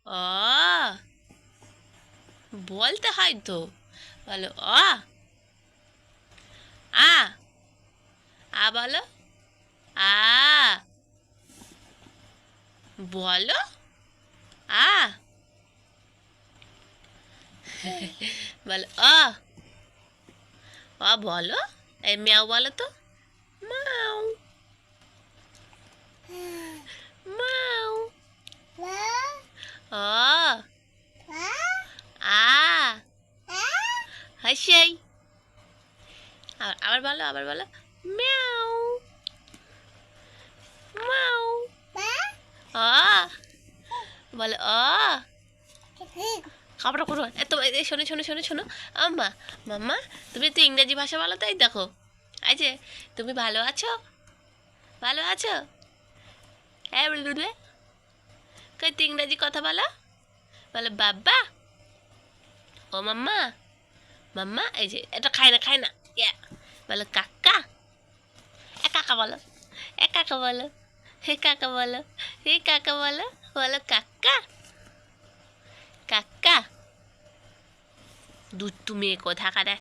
অ বলতে হয় তো। বলো অ। আ আ বলো। আ বলো। আ বলো অ। অ বলো। এই ম্যাও বলো তো। মাও মাও। অ আ হাসি। আবার বলো, আবার বলো। ম্যাও মাও। অ বলো অ। খাবারটা করো এত। এই শোনো শোনো শোনো শোনো। আম্মা মাম্মা, তুমি তো ইংরেজি ভাষা বলো, তাই দেখো। এই যে, তুমি ভালো আছো? ভালো আছো? হ্যাঁ বলবে। কই তো ইংরেজি কথা বলো। বলো বাবা। ও মাম্মা। মাম্মা, এই যে এটা খায় না খায় না। ইয়া। বলো কাকা। এ কাকা বলো। এ কাকা বলো। হে কাকা বলো। হে কাকা বলো। বলো কাকা। কাকা। দুধ তুমি কোথাকার